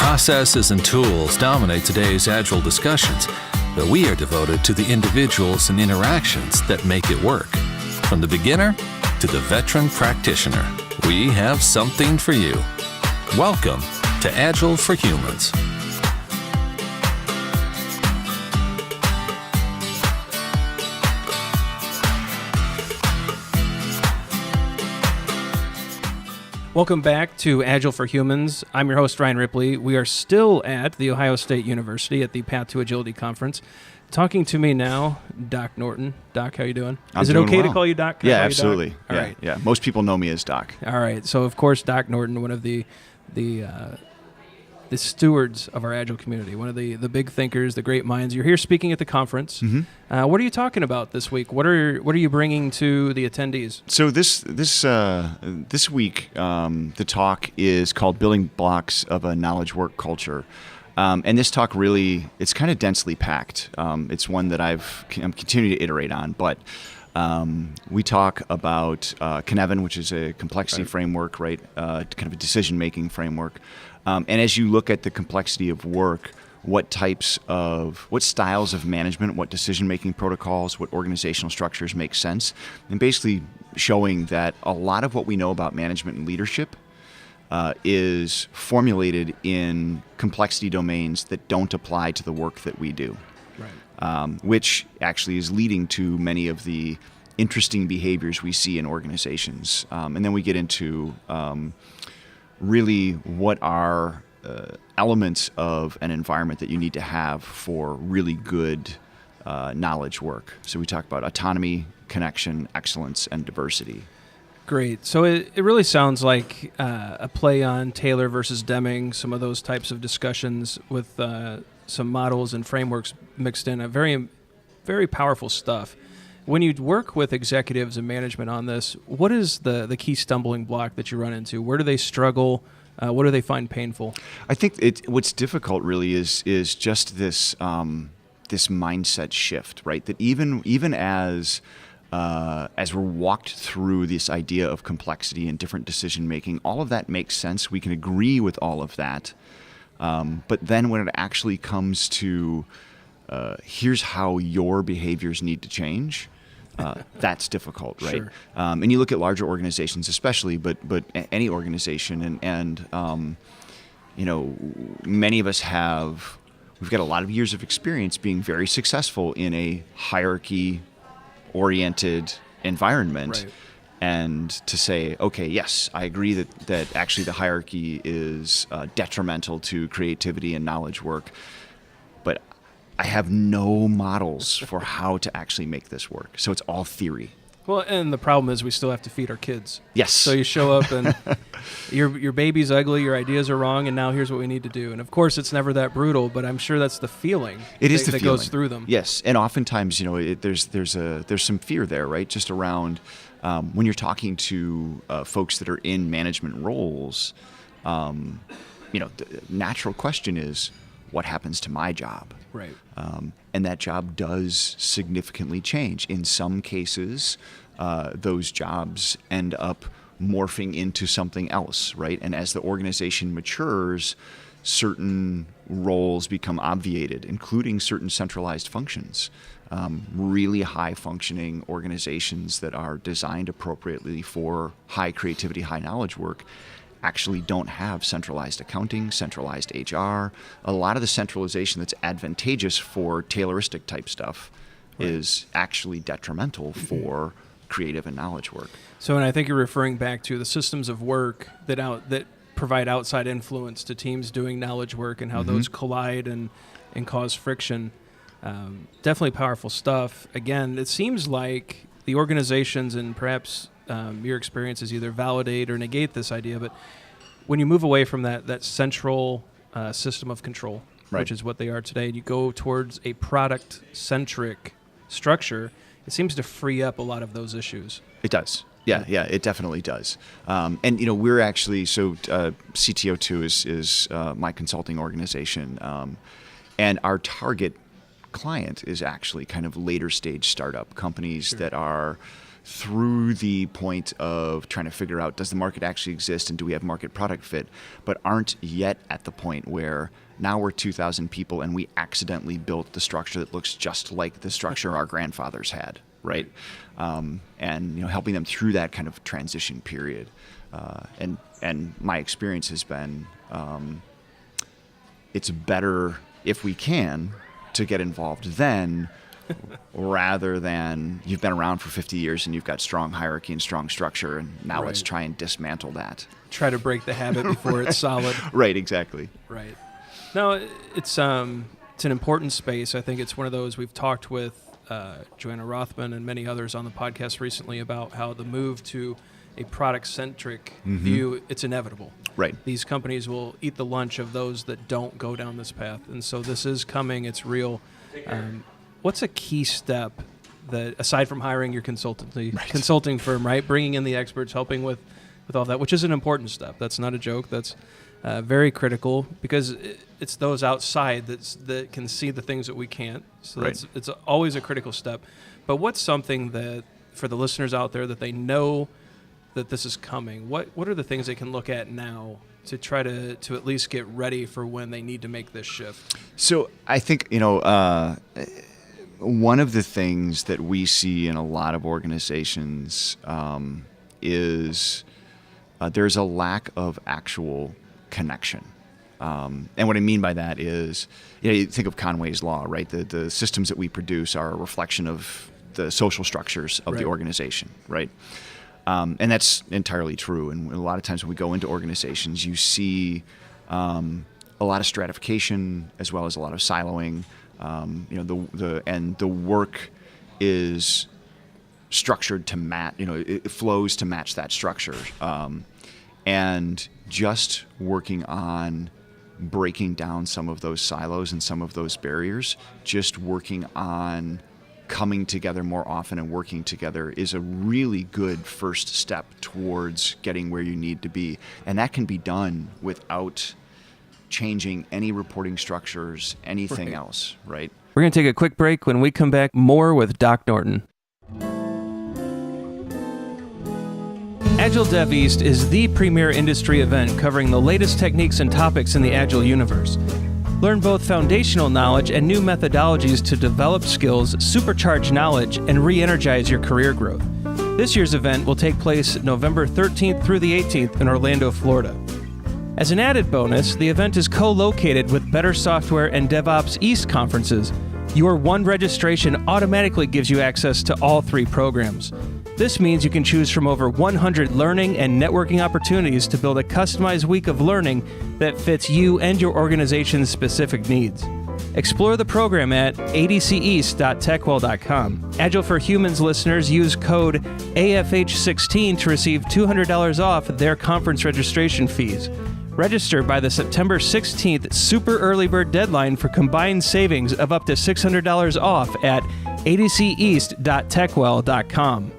Processes and tools dominate today's Agile discussions, but we are devoted to the individuals and interactions that make it work. From the beginner to the veteran practitioner, we have something for you. Welcome to Agile for Humans. Welcome back to Agile for Humans. I'm your host, Ryan Ripley. We are still at The Ohio State University at the Path to Agility Conference. Talking to me now, Doc Norton. Doc, how you doing? Is it okay to call you Doc? Yeah, absolutely. All right. Yeah. Most people know me as Doc. All right. So, of course, Doc Norton, one of the stewards of our Agile community, one of the big thinkers, the great minds. You're here speaking at the conference. Mm-hmm. What are you talking about this week? What are you bringing to the attendees? So this week, the talk is called "Building Blocks of a Knowledge Work Culture," and this talk it's kind of densely packed. It's one that I'm continuing to iterate on, but we talk about Cynefin, which is a complexity framework, right? Kind of a decision-making framework. And as you look at the complexity of work, what styles of management, what decision-making protocols, what organizational structures make sense, and basically showing that a lot of what we know about management and leadership is formulated in complexity domains that don't apply to the work that we do, right. Which actually is leading to many of the interesting behaviors we see in organizations. And then we get into really what are elements of an environment that you need to have for really good knowledge work. So we talk about autonomy, connection, excellence, and diversity. Great. So it really sounds like a play on Taylor versus Deming, some of those types of discussions with some models and frameworks mixed in. A very, very powerful stuff. When you work with executives and management on this, what is the key stumbling block that you run into? Where do they struggle? What do they find painful? I think what's difficult really is just this mindset shift, right? That even as we're walked through this idea of complexity and different decision making, all of that makes sense. We can agree with all of that, but then when it actually comes to here's how your behaviors need to change. That's difficult, right? Sure. And you look at larger organizations, especially, but any organization, and many of us we've got a lot of years of experience being very successful in a hierarchy-oriented environment, right. And to say, okay, yes, I agree that actually the hierarchy is detrimental to creativity and knowledge work, but I have no models for how to actually make this work. So it's all theory. Well, and the problem is we still have to feed our kids. Yes. So you show up and your baby's ugly, your ideas are wrong, and now here's what we need to do. And of course, it's never that brutal, but I'm sure that's the feeling. It is the that feeling goes through them. Yes, and oftentimes, there's some fear there, right? Just around when you're talking to folks that are in management roles. The natural question is, what happens to my job? Right. And that job does significantly change. In some cases, those jobs end up morphing into something else, right? And as the organization matures, certain roles become obviated, including certain centralized functions. Really high-functioning organizations that are designed appropriately for high creativity, high knowledge work actually don't have centralized accounting, centralized HR. A lot of the centralization that's advantageous for Tayloristic type stuff is actually detrimental for creative and knowledge work. So, and I think you're referring back to the systems of work that provide outside influence to teams doing knowledge work and how those collide and cause friction. Definitely powerful stuff. Again, it seems like the organizations and perhaps your experiences either validate or negate this idea, but when you move away from that central system of control, right, which is what they are today, and you go towards a product-centric structure, it seems to free up a lot of those issues. It does. Yeah, it definitely does. And we're actually, CTO2 is my consulting organization, and our target client is actually kind of later stage startup companies that are through the point of trying to figure out, does the market actually exist and do we have market product fit, but aren't yet at the point where now we're 2,000 people and we accidentally built the structure that looks just like the structure our grandfathers had, right? And helping them through that kind of transition period. And my experience has been, it's better if we can to get involved then, rather than you've been around for 50 years and you've got strong hierarchy and strong structure, and now let's try and dismantle that. Try to break the habit before it's solid. Right, exactly. Right. No, it's an important space. I think it's one of those we've talked with Joanna Rothman and many others on the podcast recently about how the move to a product-centric view, it's inevitable. Right. These companies will eat the lunch of those that don't go down this path. And so this is coming. It's real. What's a key step that, aside from hiring your consulting firm, right, bringing in the experts, helping with all that, which is an important step. That's not a joke. That's very critical, because it's those outside that can see the things that we can't. So it's always a critical step. But what's something that, for the listeners out there, that they know that this is coming? What are the things they can look at now to try to at least get ready for when they need to make this shift? So I think, one of the things that we see in a lot of organizations is there's a lack of actual connection. And what I mean by that is, you think of Conway's Law, right? The systems that we produce are a reflection of the social structures of the organization, right? And that's entirely true. And a lot of times when we go into organizations, you see a lot of stratification as well as a lot of siloing. The work is structured to match. It flows to match that structure. And just working on breaking down some of those silos and some of those barriers, just working on coming together more often and working together is a really good first step towards getting where you need to be. And that can be done without changing any reporting structures, anything else, right? We're going to take a quick break. When we come back, more with Doc Norton. Agile Dev East is the premier industry event covering the latest techniques and topics in the Agile universe. Learn both foundational knowledge and new methodologies to develop skills, supercharge knowledge, and re-energize your career growth. This year's event will take place November 13th through the 18th in Orlando, Florida. As an added bonus, the event is co-located with Better Software and DevOps East conferences. Your one registration automatically gives you access to all three programs. This means you can choose from over 100 learning and networking opportunities to build a customized week of learning that fits you and your organization's specific needs. Explore the program at adceast.techwell.com. Agile for Humans listeners use code AFH16 to receive $200 off their conference registration fees. Register by the September 16th super early bird deadline for combined savings of up to $600 off at adceast.techwell.com.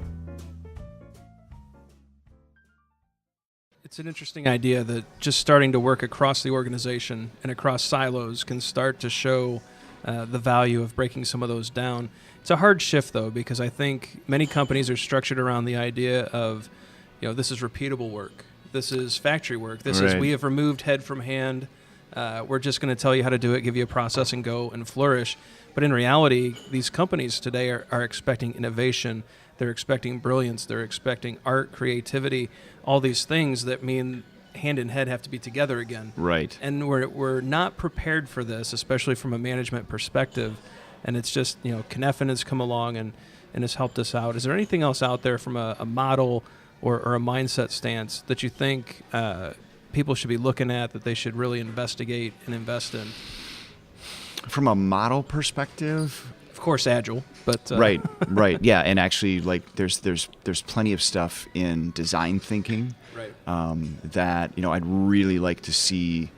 It's an interesting idea that just starting to work across the organization and across silos can start to show the value of breaking some of those down. It's a hard shift, though, because I think many companies are structured around the idea of, this is repeatable work. This is factory work. This is, we have removed head from hand. We're just going to tell you how to do it, give you a process, and go and flourish. But in reality, these companies today are expecting innovation. They're expecting brilliance. They're expecting art, creativity, all these things that mean hand and head have to be together again. Right. And we're not prepared for this, especially from a management perspective. And it's just, Kneffin has come along and has helped us out. Is there anything else out there from a model or a mindset stance that you think people should be looking at, that they should really investigate and invest in? From a model perspective, of course, Agile, but right, yeah, and actually, there's plenty of stuff in design thinking, that I'd really like to see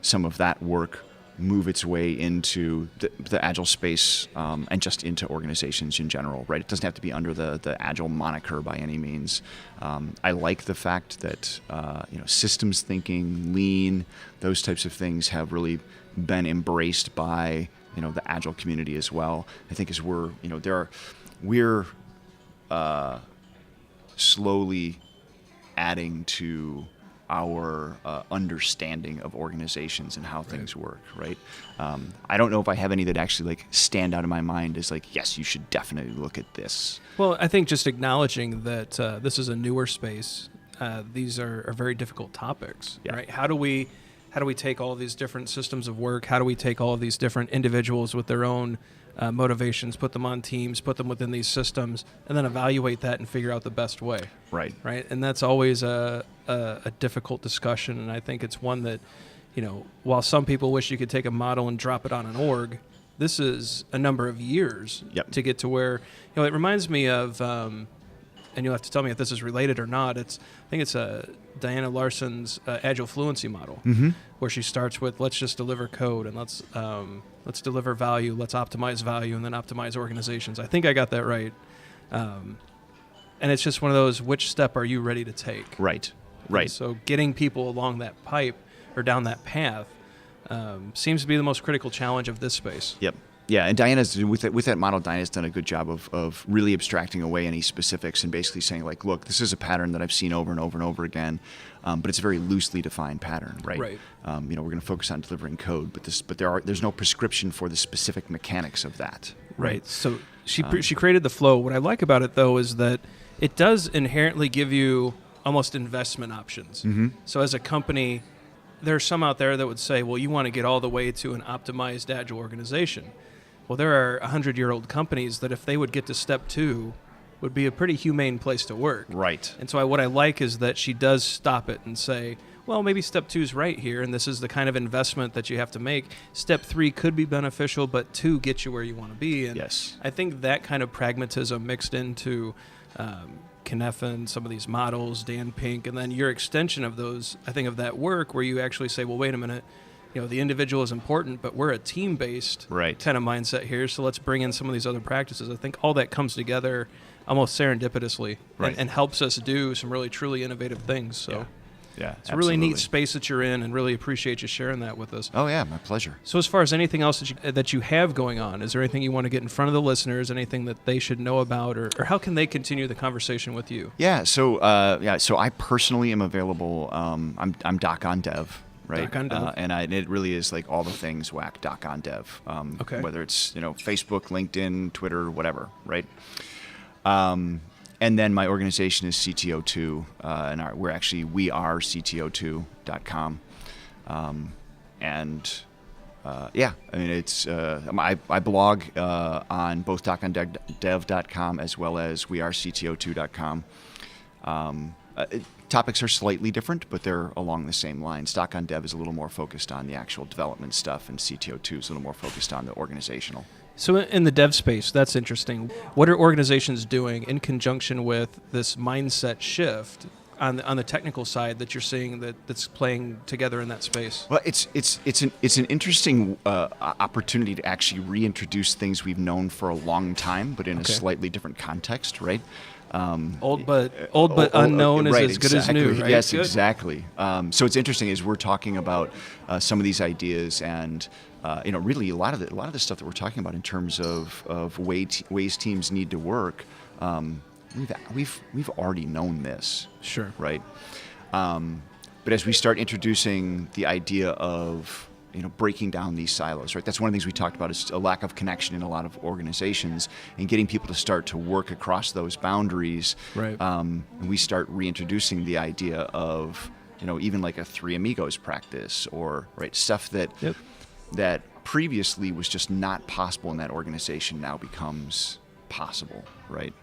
some of that work move its way into the Agile space, and just into organizations in general, right? It doesn't have to be under the Agile moniker by any means. I like the fact that systems thinking, lean, those types of things have really been embraced by the Agile community as well. I think as we're slowly adding to our understanding of organizations and how things work, right? I don't know if I have any that actually like stand out in my mind as like, yes, you should definitely look at this. Well, I think just acknowledging that this is a newer space, these are very difficult topics, right? How do we take all of these different systems of work? How do we take all of these different individuals with their own motivations, put them on teams, put them within these systems, and then evaluate that and figure out the best way? Right. And that's always a difficult discussion, and I think it's one that, while some people wish you could take a model and drop it on an org, this is a number of years to get to where, it reminds me of, and you'll have to tell me if this is related or not. I think it's Diana Larson's Agile Fluency model, where she starts with, let's just deliver code, and let's deliver value, let's optimize value, and then optimize organizations. I think I got that right. And it's just one of those, which step are you ready to take? Right. And so getting people along that pipe or down that path seems to be the most critical challenge of this space. Yep. Yeah, and Diana's with that model. Diana's done a good job of really abstracting away any specifics and basically saying like, look, this is a pattern that I've seen over and over and over again, but it's a very loosely defined pattern, right? Right. We're going to focus on delivering code, but there's no prescription for the specific mechanics of that. Right. So she created the flow. What I like about it though is that it does inherently give you almost investment options. So as a company, there are some out there that would say, well, you want to get all the way to an optimized Agile organization. Well, there are 100-year-old companies that if they would get to step 2, would be a pretty humane place to work. Right. And so what I like is that she does stop it and say, well, maybe step 2 is right here, and this is the kind of investment that you have to make. Step 3 could be beneficial, but 2 gets you where you want to be. And yes. I think that kind of pragmatism mixed into Kneffen, some of these models, Dan Pink, and then your extension of those, I think of that work where you actually say, well, wait a minute, the individual is important, but we're a team-based kind of mindset here, so let's bring in some of these other practices. I think all that comes together almost serendipitously and helps us do some really, truly innovative things. So yeah, it's a really neat space that you're in, and really appreciate you sharing that with us. Oh, yeah, my pleasure. So as far as anything else that you have going on, is there anything you want to get in front of the listeners, anything that they should know about, or how can they continue the conversation with you? So I personally am available. I'm Doc on Dev. Right, Doc on Dev. And it really is like all the things whack Doc on Dev. Whether it's Facebook, LinkedIn, Twitter, whatever, right? And then my organization is CTO2, and we are CTO2.com, it's I blog on both docondev.com as well as wearecto2.com. Topics are slightly different, but they're along the same lines. Doc on Dev is a little more focused on the actual development stuff, and CTO2 is a little more focused on the organizational. So in the dev space, that's interesting. What are organizations doing in conjunction with this mindset shift on the technical side that you're seeing that's playing together in that space? Well, it's an interesting opportunity to actually reintroduce things we've known for a long time, but in a slightly different context, right? Old but unknown is as good as new, right? Yes, good. Exactly. So it's interesting is we're talking about some of these ideas, and really a lot of the stuff that we're talking about in terms of ways teams need to work. We've already known this, sure, right? But as we start introducing the idea of breaking down these silos, right? That's one of the things we talked about is a lack of connection in a lot of organizations, and getting people to start to work across those boundaries. Right. We start reintroducing the idea of, even like a Three Amigos practice, or stuff that previously was just not possible in that organization now becomes possible, right?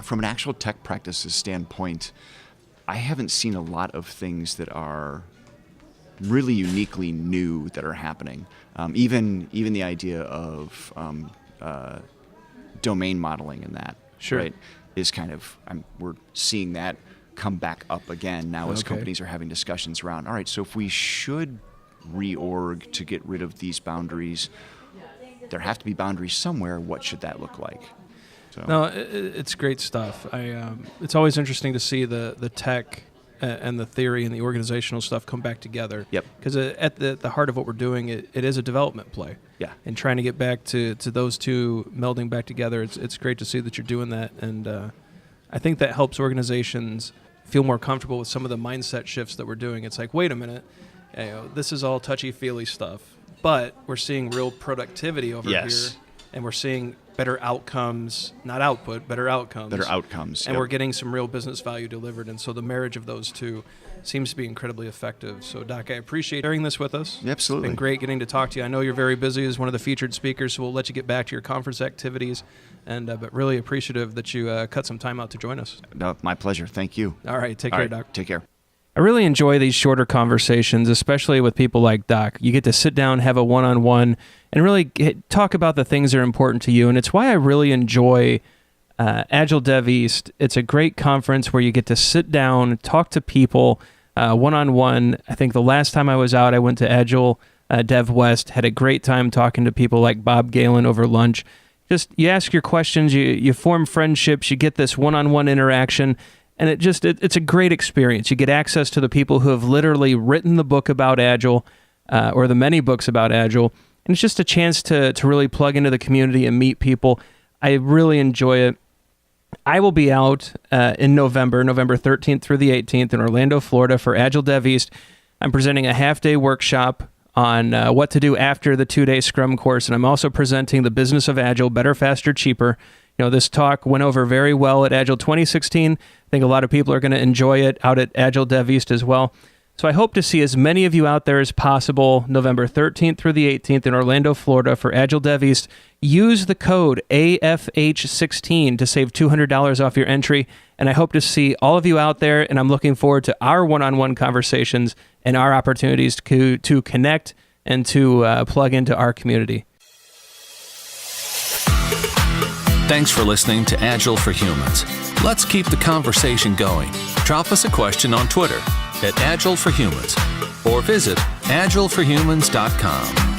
From an actual tech practices standpoint, I haven't seen a lot of things that are really uniquely new that are happening. Even the idea of domain modeling in that, right, is kind of, we're seeing that come back up again now as companies are having discussions around, all right, so if we should reorg to get rid of these boundaries, there have to be boundaries somewhere. What should that look like? So. No, it's great stuff. It's always interesting to see the tech and the theory and the organizational stuff come back together. Yep. Because at the heart of what we're doing, it is a development play. Yeah. And trying to get back to those two melding back together, it's great to see that you're doing that. And I think that helps organizations feel more comfortable with some of the mindset shifts that we're doing. It's like, wait a minute, this is all touchy-feely stuff, but we're seeing real productivity over here, and we're seeing better outcomes, not output, better outcomes. Better outcomes. And we're getting some real business value delivered. And so the marriage of those two seems to be incredibly effective. So, Doc, I appreciate sharing this with us. Absolutely. It's been great getting to talk to you. I know you're very busy as one of the featured speakers, so we'll let you get back to your conference activities. And but really appreciative that you cut some time out to join us. No, my pleasure. Thank you. All right. Take care, Doc. Take care. I really enjoy these shorter conversations, especially with people like Doc. You get to sit down, have a one-on-one, and really talk about the things that are important to you. And it's why I really enjoy Agile Dev East. It's a great conference where you get to sit down, talk to people one-on-one. I think the last time I was out, I went to Agile Dev West, had a great time talking to people like Bob Galen over lunch. Just you ask your questions, you form friendships, you get this one-on-one interaction. And it's a great experience. You get access to the people who have literally written the book about Agile, or the many books about Agile. And it's just a chance to really plug into the community and meet people. I really enjoy it. I will be out in November 13th through the 18th in Orlando, Florida for Agile Dev East. I'm presenting a half-day workshop on what to do after the 2-day Scrum course. And I'm also presenting the business of Agile, better, faster, cheaper. You know, this talk went over very well at Agile 2016. I think a lot of people are going to enjoy it out at Agile Dev East as well. So I hope to see as many of you out there as possible November 13th through the 18th in Orlando, Florida for Agile Dev East. Use the code AFH16 to save $200 off your entry. And I hope to see all of you out there, and I'm looking forward to our one-on-one conversations and our opportunities to connect and to plug into our community. Thanks for listening to Agile for Humans. Let's keep the conversation going. Drop us a question on Twitter @AgileForHumans or visit agileforhumans.com.